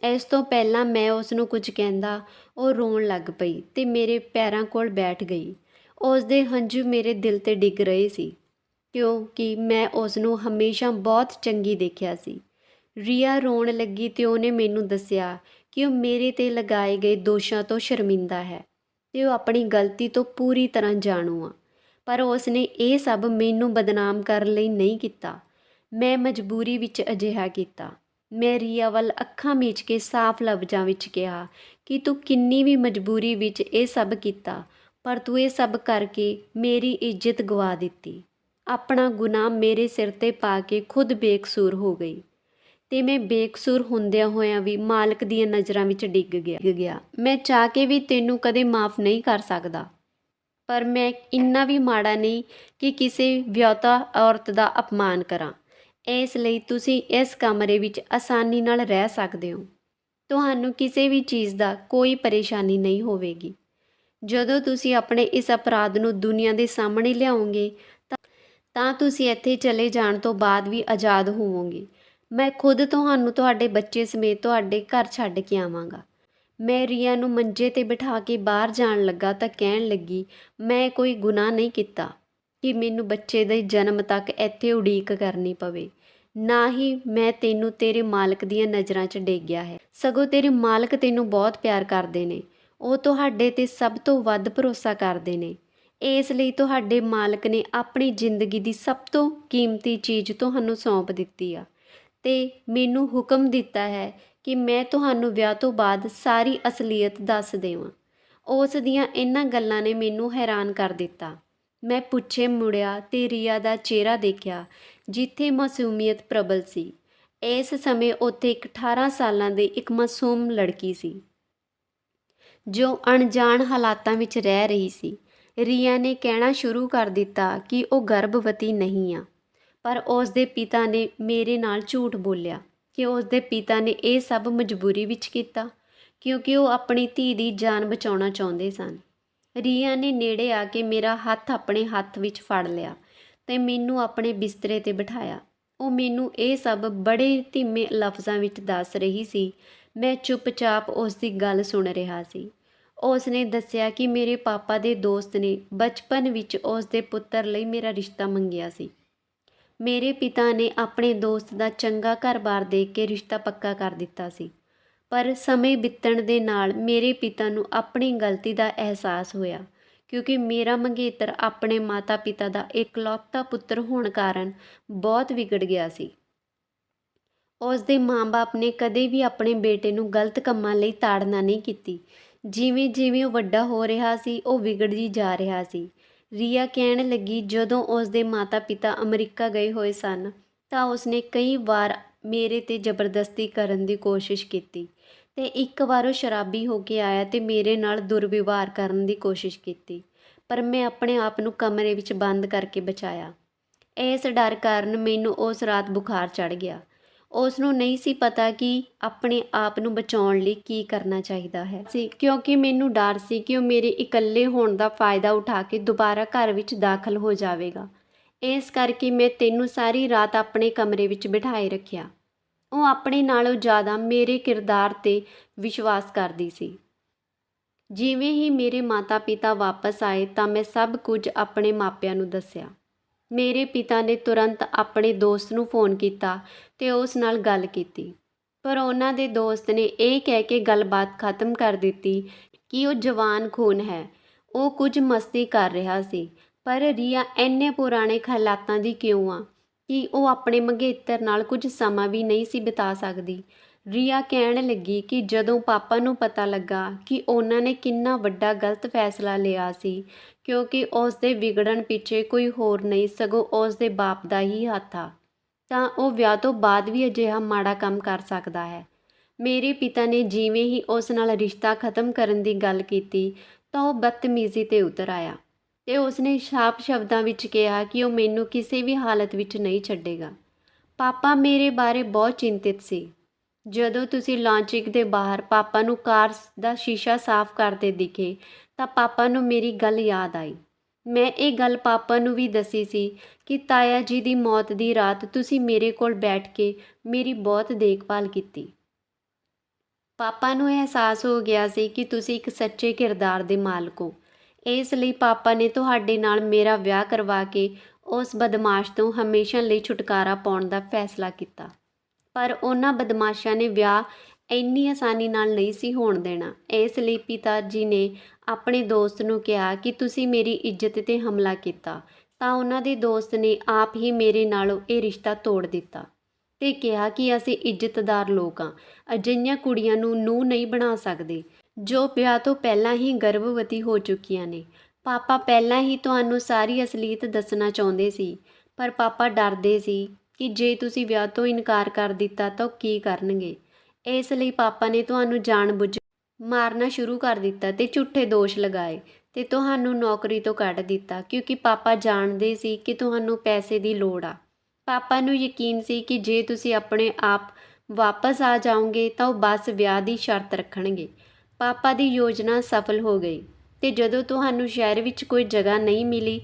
ਇਸ ਤੋਂ ਪਹਿਲਾਂ ਮੈਂ ਉਸ ਨੂੰ ਕੁਝ ਕਹਿੰਦਾ, ਉਹ ਰੋਣ ਲੱਗ ਪਈ ਤੇ ਮੇਰੇ ਪੈਰਾਂ ਕੋਲ ਬੈਠ ਗਈ। ਉਸ ਦੇ ਹੰਝੂ ਮੇਰੇ ਦਿਲ 'ਤੇ ਡਿੱਗ ਰਹੇ ਸੀ, ਕਿਉਂਕਿ ਮੈਂ ਉਸ ਨੂੰ ਹਮੇਸ਼ਾ ਬਹੁਤ ਚੰਗੀ ਦੇਖਿਆ ਸੀ। ਰੀਆ ਰੋਣ ਲੱਗੀ ਤੇ ਉਹਨੇ ਮੈਨੂੰ ਦੱਸਿਆ ਕਿ ਉਹ ਮੇਰੇ 'ਤੇ ਲਗਾਏ ਗਏ ਦੋਸ਼ਾਂ ਤੋਂ ਸ਼ਰਮਿੰਦਾ ਹੈ ਤੇ ਉਹ ਆਪਣੀ ਗਲਤੀ ਤੋਂ ਪੂਰੀ ਤਰ੍ਹਾਂ ਜਾਣੂ ਆ। ਪਰ ਉਸਨੇ ਇਹ ਸਭ ਮੈਨੂੰ ਬਦਨਾਮ ਕਰਨ ਲਈ ਨਹੀਂ ਕੀਤਾ। ਮੈਂ ਮਜਬੂਰੀ ਵਿੱਚ ਅਜਿਹਾ ਕੀਤਾ। ਮੈਂ ਰੀਆ ਵੱਲ ਅੱਖਾਂ ਮੀਚ ਕੇ ਸਾਫ਼ ਲਫ਼ਜ਼ਾਂ ਵਿੱਚ ਕਿਹਾ ਕਿ ਤੂੰ ਕਿੰਨੀ ਵੀ ਮਜਬੂਰੀ ਵਿੱਚ ਇਹ ਸਭ ਕੀਤਾ, ਪਰ ਤੂੰ ਇਹ ਸਭ ਕਰਕੇ ਮੇਰੀ ਇੱਜ਼ਤ ਗਵਾ ਦਿੱਤੀ। ਆਪਣਾ ਗੁਨਾਹ ਮੇਰੇ ਸਿਰ 'ਤੇ ਪਾ ਕੇ ਖੁਦ ਬੇਕਸੂਰ ਹੋ ਗਈ ਤੇ ਮੈਂ ਬੇਕਸੂਰ ਹੁੰਦਿਆਂ ਹੋਇਆਂ ਵੀ ਮਾਲਕ ਦੀਆਂ ਨਜ਼ਰਾਂ ਵਿੱਚ ਡਿੱਗ ਗਿਆ। ਮੈਂ ਚਾਹ ਕੇ ਵੀ ਤੈਨੂੰ ਕਦੇ ਮਾਫ਼ ਨਹੀਂ ਕਰ ਸਕਦਾ, ਪਰ ਮੈਂ ਇੰਨਾ ਵੀ ਮਾੜਾ ਨਹੀਂ ਕਿ ਕਿਸੇ ਵਿਆਹੁਤਾ ਔਰਤ ਦਾ ਅਪਮਾਨ ਕਰਾਂ। ਇਸ ਲਈ ਤੁਸੀਂ ਇਸ ਕਮਰੇ ਵਿੱਚ ਆਸਾਨੀ ਨਾਲ ਰਹਿ ਸਕਦੇ ਹੋ। ਤੁਹਾਨੂੰ ਕਿਸੇ ਵੀ ਚੀਜ਼ ਦਾ ਕੋਈ ਪਰੇਸ਼ਾਨੀ ਨਹੀਂ ਹੋਵੇਗੀ। ਜਦੋਂ ਤੁਸੀਂ ਆਪਣੇ ਇਸ ਅਪਰਾਧ ਨੂੰ ਦੁਨੀਆ ਦੇ ਸਾਹਮਣੇ ਲਿਆਓਗੇ ਤਾਂ ਤੁਸੀਂ ਇੱਥੇ ਚਲੇ ਜਾਣ ਤੋਂ ਬਾਅਦ ਵੀ ਆਜ਼ਾਦ ਹੋਵੋਗੇ। ਮੈਂ ਖੁਦ ਤੁਹਾਨੂੰ ਤੁਹਾਡੇ ਬੱਚੇ ਸਮੇਤ ਤੁਹਾਡੇ ਘਰ ਛੱਡ ਕੇ ਆਵਾਂਗਾ। ਮੈਂ ਰੀਆ ਨੂੰ ਮੰਜੇ 'ਤੇ ਬਿਠਾ ਕੇ ਬਾਹਰ ਜਾਣ ਲੱਗਾ ਤਾਂ ਕਹਿਣ ਲੱਗੀ, ਮੈਂ ਕੋਈ ਗੁਨਾਹ ਨਹੀਂ ਕੀਤਾ ਕਿ ਮੈਨੂੰ ਬੱਚੇ ਦੇ ਜਨਮ ਤੱਕ ਇੱਥੇ ਉਡੀਕ ਕਰਨੀ ਪਵੇ। ਨਾ ਹੀ ਮੈਂ ਤੈਨੂੰ ਤੇਰੇ ਮਾਲਕ ਦੀਆਂ ਨਜ਼ਰਾਂ 'ਚ ਡੇਗਿਆ ਹੈ, ਸਗੋਂ ਤੇਰੇ ਮਾਲਕ ਤੈਨੂੰ ਬਹੁਤ ਪਿਆਰ ਕਰਦੇ ਨੇ। ਉਹ ਤੁਹਾਡੇ 'ਤੇ ਸਭ ਤੋਂ ਵੱਧ ਭਰੋਸਾ ਕਰਦੇ ਨੇ। ਇਸ ਲਈ ਤੁਹਾਡੇ ਮਾਲਕ ਨੇ ਆਪਣੀ ਜ਼ਿੰਦਗੀ ਦੀ ਸਭ ਤੋਂ ਕੀਮਤੀ ਚੀਜ਼ ਤੁਹਾਨੂੰ ਸੌਂਪ ਦਿੱਤੀ ਆ ਤੇ ਮੈਨੂੰ ਹੁਕਮ ਦਿੱਤਾ ਹੈ ਕਿ ਮੈਂ ਤੁਹਾਨੂੰ ਵਿਆਹ ਤੋਂ ਬਾਅਦ ਸਾਰੀ ਅਸਲੀਅਤ ਦੱਸ ਦੇਵਾਂ। ਉਸ ਦੀਆਂ ਇਹਨਾਂ ਗੱਲਾਂ ਨੇ ਮੈਨੂੰ ਹੈਰਾਨ ਕਰ ਦਿੱਤਾ। ਮੈਂ ਪਿੱਛੇ ਮੁੜਿਆ ਤੇ ਰੀਆ ਦਾ ਚਿਹਰਾ ਦੇਖਿਆ, ਜਿੱਥੇ ਮਾਸੂਮੀਅਤ ਪ੍ਰਬਲ ਸੀ। ਇਸ ਸਮੇਂ ਉੱਥੇ ਇੱਕ 18 ਸਾਲਾਂ ਦੀ ਇੱਕ ਮਾਸੂਮ ਲੜਕੀ ਸੀ, ਜੋ ਅਣਜਾਣ ਹਾਲਾਤਾਂ ਵਿੱਚ ਰਹਿ ਰਹੀ ਸੀ। ਰੀਆ ਨੇ ਕਹਿਣਾ ਸ਼ੁਰੂ ਕਰ ਦਿੱਤਾ ਕਿ ਉਹ ਗਰਭਵਤੀ ਨਹੀਂ ਆ, ਪਰ ਉਸ ਦੇ ਪਿਤਾ ਨੇ ਮੇਰੇ ਨਾਲ ਝੂਠ ਬੋਲਿਆ ਕਿ ਉਸ ਦੇ ਪਿਤਾ ਨੇ ਇਹ ਸਭ ਮਜਬੂਰੀ ਵਿੱਚ ਕੀਤਾ, ਕਿਉਂਕਿ ਉਹ ਆਪਣੀ ਧੀ ਦੀ ਜਾਨ ਬਚਾਉਣਾ ਚਾਹੁੰਦੇ ਸਨ। ਰੀਆ ਨੇ ਨੇੜੇ ਆ ਕੇ ਮੇਰਾ ਹੱਥ ਆਪਣੇ ਹੱਥ ਵਿੱਚ ਫੜ ਲਿਆ ਤੇ ਮੈਨੂੰ ਆਪਣੇ ਬਿਸਤਰੇ 'ਤੇ ਬਿਠਾਇਆ। ਉਹ ਮੈਨੂੰ ਇਹ ਸਭ ਬੜੇ ਧੀਮੇ ਲਫ਼ਜ਼ਾਂ ਵਿੱਚ ਦੱਸ ਰਹੀ ਸੀ। ਮੈਂ ਚੁੱਪਚਾਪ ਉਸ ਦੀ ਗੱਲ ਸੁਣ ਰਿਹਾ ਸੀ। ਉਸ ਨੇ ਦੱਸਿਆ ਕਿ ਮੇਰੇ ਪਾਪਾ ਦੇ ਦੋਸਤ ਨੇ ਬਚਪਨ ਵਿੱਚ ਉਸ ਦੇ ਪੁੱਤਰ ਲਈ ਮੇਰਾ ਰਿਸ਼ਤਾ ਮੰਗਿਆ ਸੀ। ਮੇਰੇ ਪਿਤਾ ਨੇ ਆਪਣੇ ਦੋਸਤ ਦਾ ਚੰਗਾ ਘਰ-ਬਾਰ ਦੇਖ ਕੇ ਰਿਸ਼ਤਾ ਪੱਕਾ ਕਰ ਦਿੱਤਾ ਸੀ, ਪਰ ਸਮੇਂ ਬੀਤਣ ਦੇ ਨਾਲ ਮੇਰੇ ਪਿਤਾ ਨੂੰ ਆਪਣੀ ਗਲਤੀ ਦਾ ਅਹਿਸਾਸ ਹੋਇਆ, ਕਿਉਂਕਿ ਮੇਰਾ ਮੰਗੇਤਰ ਆਪਣੇ ਮਾਤਾ-ਪਿਤਾ ਦਾ ਇਕਲੌਤਾ ਪੁੱਤਰ ਹੋਣ ਕਾਰਨ ਬਹੁਤ ਵਿਗੜ ਗਿਆ ਸੀ। ਉਸ ਦੇ ਮਾਂ-ਬਾਪ ਨੇ ਕਦੇ ਵੀ ਆਪਣੇ ਬੇਟੇ ਨੂੰ ਗਲਤ ਕੰਮਾਂ ਲਈ ਤਾੜਨਾ ਨਹੀਂ ਕੀਤੀ। ਜਿਵੇਂ-ਜਿਵੇਂ ਉਹ ਵੱਡਾ ਹੋ ਰਿਹਾ ਸੀ, ਉਹ ਵਿਗੜਦੀ ਜਾ ਰਿਹਾ ਸੀ। ਰੀਆ ਕਹਿਣ ਲੱਗੀ, ਜਦੋਂ ਉਸ ਦੇ ਮਾਤਾ-ਪਿਤਾ ਅਮਰੀਕਾ ਗਏ ਹੋਏ ਸਨ ਤਾਂ ਉਸਨੇ ਕਈ ਵਾਰ ਮੇਰੇ 'ਤੇ ਜ਼ਬਰਦਸਤੀ ਕਰਨ ਦੀ ਕੋਸ਼ਿਸ਼ ਕੀਤੀ ਤੇ ਇੱਕ ਵਾਰ ਉਹ ਸ਼ਰਾਬੀ ਹੋ ਕੇ ਆਇਆ ਤੇ ਮੇਰੇ ਨਾਲ ਦੁਰਵਿਵਹਾਰ ਕਰਨ ਦੀ ਕੋਸ਼ਿਸ਼ ਕੀਤੀ, ਪਰ ਮੈਂ ਆਪਣੇ ਆਪ ਨੂੰ ਕਮਰੇ ਵਿੱਚ ਬੰਦ ਕਰਕੇ ਬਚਾਇਆ। ਇਸ ਡਰ ਕਾਰਨ ਮੈਨੂੰ ਉਸ ਰਾਤ ਬੁਖਾਰ ਚੜ੍ਹ ਗਿਆ। ਉਸ ਨੂੰ ਨਹੀਂ ਸੀ ਪਤਾ ਕਿ ਆਪਣੇ ਆਪ ਨੂੰ ਬਚਾਉਣ ਲਈ ਕੀ ਕਰਨਾ ਚਾਹੀਦਾ ਹੈ ਕਿਉਂਕਿ ਮੈਨੂੰ ਡਰ ਸੀ ਕਿ ਉਹ ਮੇਰੇ ਇਕੱਲੇ ਹੋਣ ਦਾ ਫਾਇਦਾ ਉਠਾ ਕੇ ਦੁਬਾਰਾ ਘਰ ਵਿੱਚ ਦਾਖਲ ਹੋ ਜਾਵੇਗਾ। ਇਸ ਕਰਕੇ ਮੈਂ ਤੈਨੂੰ ਸਾਰੀ ਰਾਤ ਆਪਣੇ ਕਮਰੇ ਵਿੱਚ ਬਿਠਾਏ ਰੱਖਿਆ। ਉਹ ਆਪਣੇ ਨਾਲੋਂ ਜ਼ਿਆਦਾ ਮੇਰੇ ਕਿਰਦਾਰ 'ਤੇ ਵਿਸ਼ਵਾਸ ਕਰਦੀ ਸੀ। ਜਿਵੇਂ ਹੀ ਮੇਰੇ ਮਾਤਾ-ਪਿਤਾ ਵਾਪਸ ਆਏ ਤਾਂ ਮੈਂ ਸਭ ਕੁਝ ਆਪਣੇ ਮਾਪਿਆਂ ਨੂੰ ਦੱਸਿਆ। ਮੇਰੇ ਪਿਤਾ ਨੇ ਤੁਰੰਤ ਆਪਣੇ ਦੋਸਤ ਨੂੰ ਫੋਨ ਕੀਤਾ ਤੇ ਉਸ ਨਾਲ ਗੱਲ ਕੀਤੀ, ਪਰ ਉਹਨਾਂ ਦੇ ਦੋਸਤ ਨੇ ਇਹ ਕਹਿ ਕੇ ਗੱਲਬਾਤ ਖਤਮ ਕਰ ਦਿੱਤੀ ਕਿ ਉਹ ਜਵਾਨ ਖੂਨ ਹੈ, ਉਹ ਕੁਝ ਮਸਤੀ ਕਰ ਰਿਹਾ ਸੀ। ਪਰ ਰੀਆ ਇੰਨੇ ਪੁਰਾਣੇ ਹਾਲਾਤਾਂ ਦੀ ਕਿਉਂ ਆ ਕਿ ਉਹ ਆਪਣੇ ਮੰਗੇਤਰ ਨਾਲ ਕੁਝ ਸਮਾਂ ਵੀ ਨਹੀਂ ਸੀ ਬਿਤਾ ਸਕਦੀ। ਰੀਆ ਕਹਿਣ ਲੱਗੀ ਕਿ ਜਦੋਂ ਪਾਪਾ ਨੂੰ ਪਤਾ ਲੱਗਾ ਕਿ ਉਹਨਾਂ ਨੇ ਕਿੰਨਾ ਵੱਡਾ ਗਲਤ ਫੈਸਲਾ ਲਿਆ ਸੀ, ਕਿਉਂਕਿ ਉਸ ਦੇ ਵਿਗੜਨ ਪਿੱਛੇ ਕੋਈ ਹੋਰ ਨਹੀਂ ਸਗੋਂ ਉਸ ਦੇ ਬਾਪ ਦਾ ਹੀ ਹੱਥ ਆ, ਤਾਂ ਉਹ ਵਿਆਹ ਤੋਂ ਬਾਅਦ ਵੀ ਅਜਿਹਾ ਮਾੜਾ ਕੰਮ ਕਰ ਸਕਦਾ ਹੈ। ਮੇਰੇ ਪਿਤਾ ਨੇ ਜਿਵੇਂ ਹੀ ਉਸ ਨਾਲ ਰਿਸ਼ਤਾ ਖਤਮ ਕਰਨ ਦੀ ਗੱਲ ਕੀਤੀ ਤਾਂ ਉਹ ਬਦਤਮੀਜ਼ੀ 'ਤੇ ਉਤਰ ਆਇਆ ਤੇ ਉਸਨੇ ਸਾਫ਼ ਸ਼ਬਦਾਂ ਵਿੱਚ ਕਿਹਾ ਕਿ ਉਹ ਮੈਨੂੰ ਕਿਸੇ ਵੀ ਹਾਲਤ ਵਿੱਚ ਨਹੀਂ ਛੱਡੇਗਾ। ਪਾਪਾ ਮੇਰੇ ਬਾਰੇ ਬਹੁਤ ਚਿੰਤਿਤ ਸੀ। ਜਦੋਂ ਤੁਸੀਂ ਲਾਂਚਿੰਗ ਦੇ ਬਾਹਰ ਪਾਪਾ ਨੂੰ ਕਾਰ ਦਾ ਸ਼ੀਸ਼ਾ ਸਾਫ਼ ਕਰਦੇ ਦਿਖੇ ਤਾਂ ਪਾਪਾ ਨੂੰ ਮੇਰੀ ਗੱਲ ਯਾਦ ਆਈ ਮੈਂ ਇਹ ਗੱਲ ਪਾਪਾ ਨੂੰ ਵੀ ਦੱਸੀ ਸੀ ਕਿ ਤਾਇਆ ਜੀ ਦੀ ਮੌਤ ਦੀ ਰਾਤ ਤੁਸੀਂ ਮੇਰੇ ਕੋਲ ਬੈਠ ਕੇ ਮੇਰੀ ਬਹੁਤ ਦੇਖਭਾਲ ਕੀਤੀ। ਪਾਪਾ ਨੂੰ ਅਹਿਸਾਸ ਹੋ ਗਿਆ ਸੀ ਕਿ ਤੁਸੀਂ ਇੱਕ ਸੱਚੇ ਕਿਰਦਾਰ ਦੇ ਮਾਲਕ ਹੋ। ਇਸ ਲਈ ਪਾਪਾ ਨੇ ਤੁਹਾਡੇ ਨਾਲ ਮੇਰਾ ਵਿਆਹ ਕਰਵਾ ਕੇ ਉਸ ਬਦਮਾਸ਼ ਤੋਂ ਹਮੇਸ਼ਾ ਲਈ ਛੁਟਕਾਰਾ ਪਾਉਣ ਦਾ ਫੈਸਲਾ ਕੀਤਾ। ਪਰ ਉਹਨਾਂ ਬਦਮਾਸ਼ਾਂ ਨੇ ਵਿਆਹ ਇੰਨੀ ਆਸਾਨੀ ਨਾਲ ਨਹੀਂ ਸੀ ਹੋਣ ਦੇਣਾ। ਇਸ ਲਈ ਪਿਤਾ ਜੀ ਨੇ ਆਪਣੇ ਦੋਸਤ ਨੂੰ ਕਿਹਾ ਕਿ ਤੁਸੀਂ ਮੇਰੀ ਇੱਜ਼ਤ 'ਤੇ ਹਮਲਾ ਕੀਤਾ, ਤਾਂ ਉਹਨਾਂ ਦੇ ਦੋਸਤ ਨੇ ਆਪ ਹੀ ਮੇਰੇ ਨਾਲੋਂ ਇਹ ਰਿਸ਼ਤਾ ਤੋੜ ਦਿੱਤਾ ਤੇ ਕਿਹਾ ਕਿ ਅਸੀਂ ਇੱਜ਼ਤਦਾਰ ਲੋਕ ਹਾਂ, ਅਜਿਹੀਆਂ ਕੁੜੀਆਂ ਨੂੰ ਨੂੰਹ ਨਹੀਂ ਬਣਾ ਸਕਦੇ ਜੋ ਵਿਆਹ ਤੋਂ ਪਹਿਲਾਂ ਹੀ ਗਰਭਵਤੀ ਹੋ ਚੁੱਕੀਆਂ ਨੇ। ਪਾਪਾ ਪਹਿਲਾਂ ਹੀ ਤੁਹਾਨੂੰ ਸਾਰੀ ਅਸਲੀਅਤ ਦੱਸਣਾ ਚਾਹੁੰਦੇ ਸੀ, ਪਰ ਪਾਪਾ ਡਰਦੇ ਸੀ ਕਿ ਜੇ ਤੁਸੀਂ ਵਿਆਹ ਤੋਂ ਇਨਕਾਰ ਕਰ ਦਿੱਤਾ ਤਾਂ ਉਹ ਕੀ ਕਰਨਗੇ। ਇਸ ਲਈ ਪਾਪਾ ਨੇ ਤੁਹਾਨੂੰ ਜਾਣਬੁੱਝ ਮਾਰਨਾ ਸ਼ੁਰੂ ਕਰ ਦਿੱਤਾ ਤੇ ਝੂਠੇ ਦੋਸ਼ ਲਗਾਏ ਤੇ ਤੁਹਾਨੂੰ ਨੌਕਰੀ ਤੋਂ ਕੱਢ ਦਿੱਤਾ, ਕਿਉਂਕਿ ਪਾਪਾ ਜਾਣਦੇ ਸੀ ਕਿ ਤੁਹਾਨੂੰ ਪੈਸੇ ਦੀ ਲੋੜ ਆ। ਪਾਪਾ ਨੂੰ ਯਕੀਨ ਸੀ ਕਿ ਜੇ ਤੁਸੀਂ ਆਪਣੇ ਆਪ ਵਾਪਸ ਆ ਜਾਓਗੇ ਤਾਂ ਉਹ ਬਸ ਵਿਆਹ ਦੀ ਸ਼ਰਤ ਰੱਖਣਗੇ। ਪਾਪਾ ਦੀ ਯੋਜਨਾ ਸਫਲ ਹੋ ਗਈ ਤੇ ਜਦੋਂ ਤੁਹਾਨੂੰ ਸ਼ਹਿਰ ਵਿੱਚ ਕੋਈ ਜਗ੍ਹਾ ਨਹੀਂ ਮਿਲੀ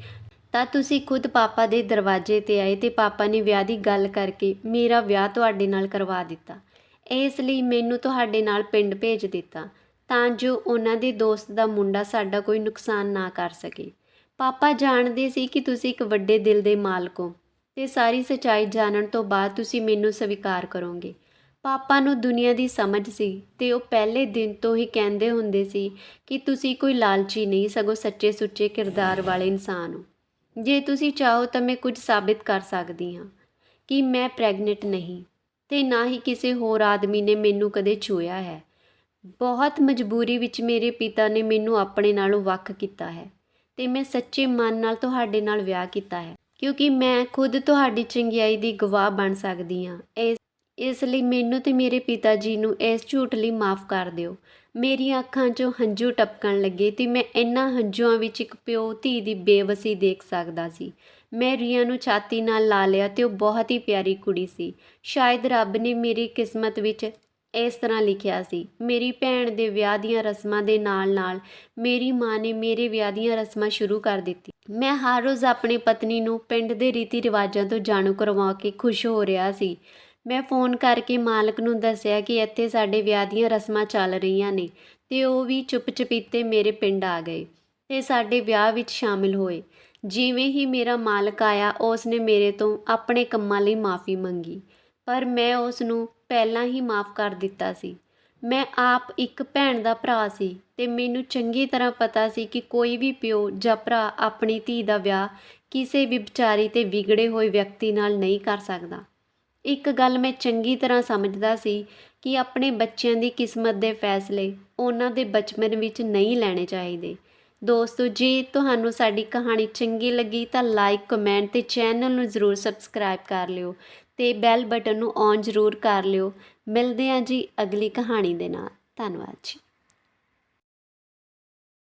ਤਾਂ ਤੁਸੀਂ ਖੁਦ ਪਾਪਾ ਦੇ ਦਰਵਾਜ਼ੇ 'ਤੇ ਆਏ ਤੇ ਪਾਪਾ ਨੇ ਵਿਆਹ ਦੀ ਗੱਲ ਕਰਕੇ ਮੇਰਾ ਵਿਆਹ ਤੁਹਾਡੇ ਨਾਲ ਕਰਵਾ ਦਿੱਤਾ। ਇਸ ਲਈ ਮੈਨੂੰ ਤੁਹਾਡੇ ਨਾਲ ਪਿੰਡ ਭੇਜ ਦਿੱਤਾ ਤਾਂ ਜੋ ਉਹਨਾਂ ਦੇ ਦੋਸਤ ਦਾ ਮੁੰਡਾ ਸਾਡਾ ਕੋਈ ਨੁਕਸਾਨ ਨਾ ਕਰ ਸਕੇ। ਪਾਪਾ ਜਾਣਦੇ ਸੀ ਕਿ ਤੁਸੀਂ ਇੱਕ ਵੱਡੇ ਦਿਲ ਦੇ ਮਾਲਕ ਹੋ ਤੇ ਸਾਰੀ ਸੱਚਾਈ ਜਾਣਨ ਤੋਂ ਬਾਅਦ ਤੁਸੀਂ ਮੈਨੂੰ ਸਵੀਕਾਰ ਕਰੋਗੇ। ਪਾਪਾ ਨੂੰ ਦੁਨੀਆ ਦੀ ਸਮਝ ਸੀ ਤੇ ਉਹ ਪਹਿਲੇ ਦਿਨ ਤੋਂ ਹੀ ਕਹਿੰਦੇ ਹੁੰਦੇ ਸੀ ਕਿ ਤੁਸੀਂ ਕੋਈ ਲਾਲਚੀ ਨਹੀਂ, ਸਗੋਂ ਸੱਚੇ ਸੁੱਚੇ ਕਿਰਦਾਰ ਵਾਲੇ ਇਨਸਾਨ ਹੋ। ਜੇ ਤੁਸੀਂ ਚਾਹੋ ਤਾਂ ਮੈਂ ਕੁਝ ਸਾਬਿਤ ਕਰ ਸਕਦੀ ਹਾਂ ਕਿ ਮੈਂ ਪ੍ਰੈਗਨੈਂਟ ਨਹੀਂ ਤੇ ਨਾ ਹੀ ਕਿਸੇ ਹੋਰ ਆਦਮੀ ਨੇ ਮੈਨੂੰ ਕਦੇ ਛੂਹਿਆ ਹੈ। ਬਹੁਤ ਮਜਬੂਰੀ ਵਿੱਚ ਮੇਰੇ ਪਿਤਾ ਨੇ ਮੈਨੂੰ ਆਪਣੇ ਨਾਲੋਂ ਵੱਖ ਕੀਤਾ ਹੈ ਤੇ ਮੈਂ ਸੱਚੇ ਮਨ ਨਾਲ ਤੁਹਾਡੇ ਨਾਲ ਵਿਆਹ ਕੀਤਾ ਹੈ, ਕਿਉਂਕਿ ਮੈਂ ਖੁਦ ਤੁਹਾਡੀ ਚੰਗਿਆਈ ਦੀ ਗਵਾਹ ਬਣ ਸਕਦੀ ਹਾਂ। ਇਸ ਲਈ ਮੈਨੂੰ ਤੇ ਮੇਰੇ ਪਿਤਾ ਜੀ ਨੂੰ ਇਸ ਝੂਠ ਲਈ ਮਾਫ਼ ਕਰ ਦਿਓ। ਮੇਰੀਆਂ ਅੱਖਾਂ 'ਚੋਂ ਹੰਝੂ ਟਪਕਣ ਲੱਗੇ ਤੇ ਮੈਂ ਇਹਨਾਂ ਹੰਝੂਆਂ ਵਿੱਚ ਇੱਕ ਪਿਓ ਧੀ ਦੀ ਬੇਵਸੀ ਦੇਖ ਸਕਦਾ ਸੀ। ਮੈਂ ਰੀਆ ਨੂੰ ਛਾਤੀ ਨਾਲ ਲਾ ਲਿਆ ਤੇ ਉਹ ਬਹੁਤ ਹੀ ਪਿਆਰੀ ਕੁੜੀ ਸੀ। ਸ਼ਾਇਦ ਰੱਬ ਨੇ ਮੇਰੀ ਕਿਸਮਤ ਵਿੱਚ ਇਸ ਤਰ੍ਹਾਂ ਲਿਖਿਆ ਸੀ। ਮੇਰੀ ਭੈਣ ਦੇ ਵਿਆਹ ਦੀਆਂ ਰਸਮਾਂ ਦੇ ਨਾਲ ਮੇਰੀ ਮਾਂ ਨੇ ਮੇਰੇ ਵਿਆਹ ਦੀਆਂ ਰਸਮਾਂ ਸ਼ੁਰੂ ਕਰ ਦਿੱਤੀ। ਮੈਂ ਹਰ ਰੋਜ਼ ਆਪਣੀ ਪਤਨੀ ਨੂੰ ਪਿੰਡ ਦੇ ਰੀਤੀ ਰਿਵਾਜਾਂ ਤੋਂ ਜਾਣੂ ਕਰਵਾ ਕੇ ਖੁਸ਼ ਹੋ ਰਿਹਾ ਸੀ। ਮੈਂ ਫੋਨ ਕਰਕੇ ਮਾਲਕ ਨੂੰ ਦੱਸਿਆ ਕਿ ਇੱਥੇ ਸਾਡੇ ਵਿਆਹ ਦੀਆਂ ਰਸਮਾਂ ਚੱਲ ਰਹੀਆਂ ਨੇ ਤੇ ਉਹ ਵੀ ਚੁੱਪ-ਚਪੀਤੇ ਮੇਰੇ ਪਿੰਡ ਆ ਗਏ ਤੇ ਸਾਡੇ ਵਿਆਹ ਵਿੱਚ ਸ਼ਾਮਿਲ ਹੋਏ। ਜਿਵੇਂ ਹੀ ਮੇਰਾ ਮਾਲਕ ਆਇਆ, ਉਸ ਨੇ ਮੇਰੇ ਤੋਂ ਆਪਣੇ ਕੰਮਾਂ ਲਈ ਮਾफ़ੀ ਮੰਗੀ, ਪਰ ਮੈਂ ਉਸ ਨੂੰ ਪਹਿਲਾਂ ਹੀ ਮਾफ़ ਕਰ ਦਿੱਤਾ ਸੀ। ਮੈਂ ਆਪ ਇੱਕ ਭੈਣ ਦਾ ਭਰਾ ਸੀ ਤੇ ਮੈਨੂੰ ਚੰਗੀ ਤਰ੍ਹਾਂ ਪਤਾ ਸੀ ਕਿ ਕੋਈ ਵੀ ਪਿਓ ਜਾਂ ਭਰਾ ਆਪਣੀ ਧੀ ਦਾ ਵਿਆਹ ਕਿਸੇ ਵੀ ਵਿਚਾਰੀ ਤੇ ਵਿਗੜੇ ਹੋਏ ਵਿਅਕਤੀ ਨਾਲ ਨਹੀਂ ਕਰ ਸਕਦਾ। ਇੱਕ ਗੱਲ ਮੈਂ ਚੰਗੀ ਤਰ੍ਹਾਂ ਸਮਝਦਾ ਸੀ ਕਿ ਆਪਣੇ ਬੱਚਿਆਂ ਦੀ ਕਿਸਮਤ ਦੇ ਫੈਸਲੇ ਉਹਨਾਂ ਦੇ ਬਚਪਨ ਵਿੱਚ ਨਹੀਂ ਲੈਣੇ ਚਾਹੀਦੇ। ਦੋਸਤੋ, ਜੇ ਤੁਹਾਨੂੰ ਸਾਡੀ ਕਹਾਣੀ ਚੰਗੀ ਲੱਗੀ ਤਾਂ ਲਾਈਕ, ਕਮੈਂਟ ਤੇ ਚੈਨਲ ਨੂੰ ਜ਼ਰੂਰ ਸਬਸਕ੍ਰਾਈਬ ਕਰ ਲਿਓ ਤੇ ਬੈਲ ਬਟਨ ਨੂੰ ਔਨ ਜ਼ਰੂਰ ਕਰ ਲਿਓ। ਮਿਲਦੇ ਹਾਂ ਜੀ ਅਗਲੀ ਕਹਾਣੀ ਦੇ ਨਾਲ। ਧੰਨਵਾਦ ਜੀ।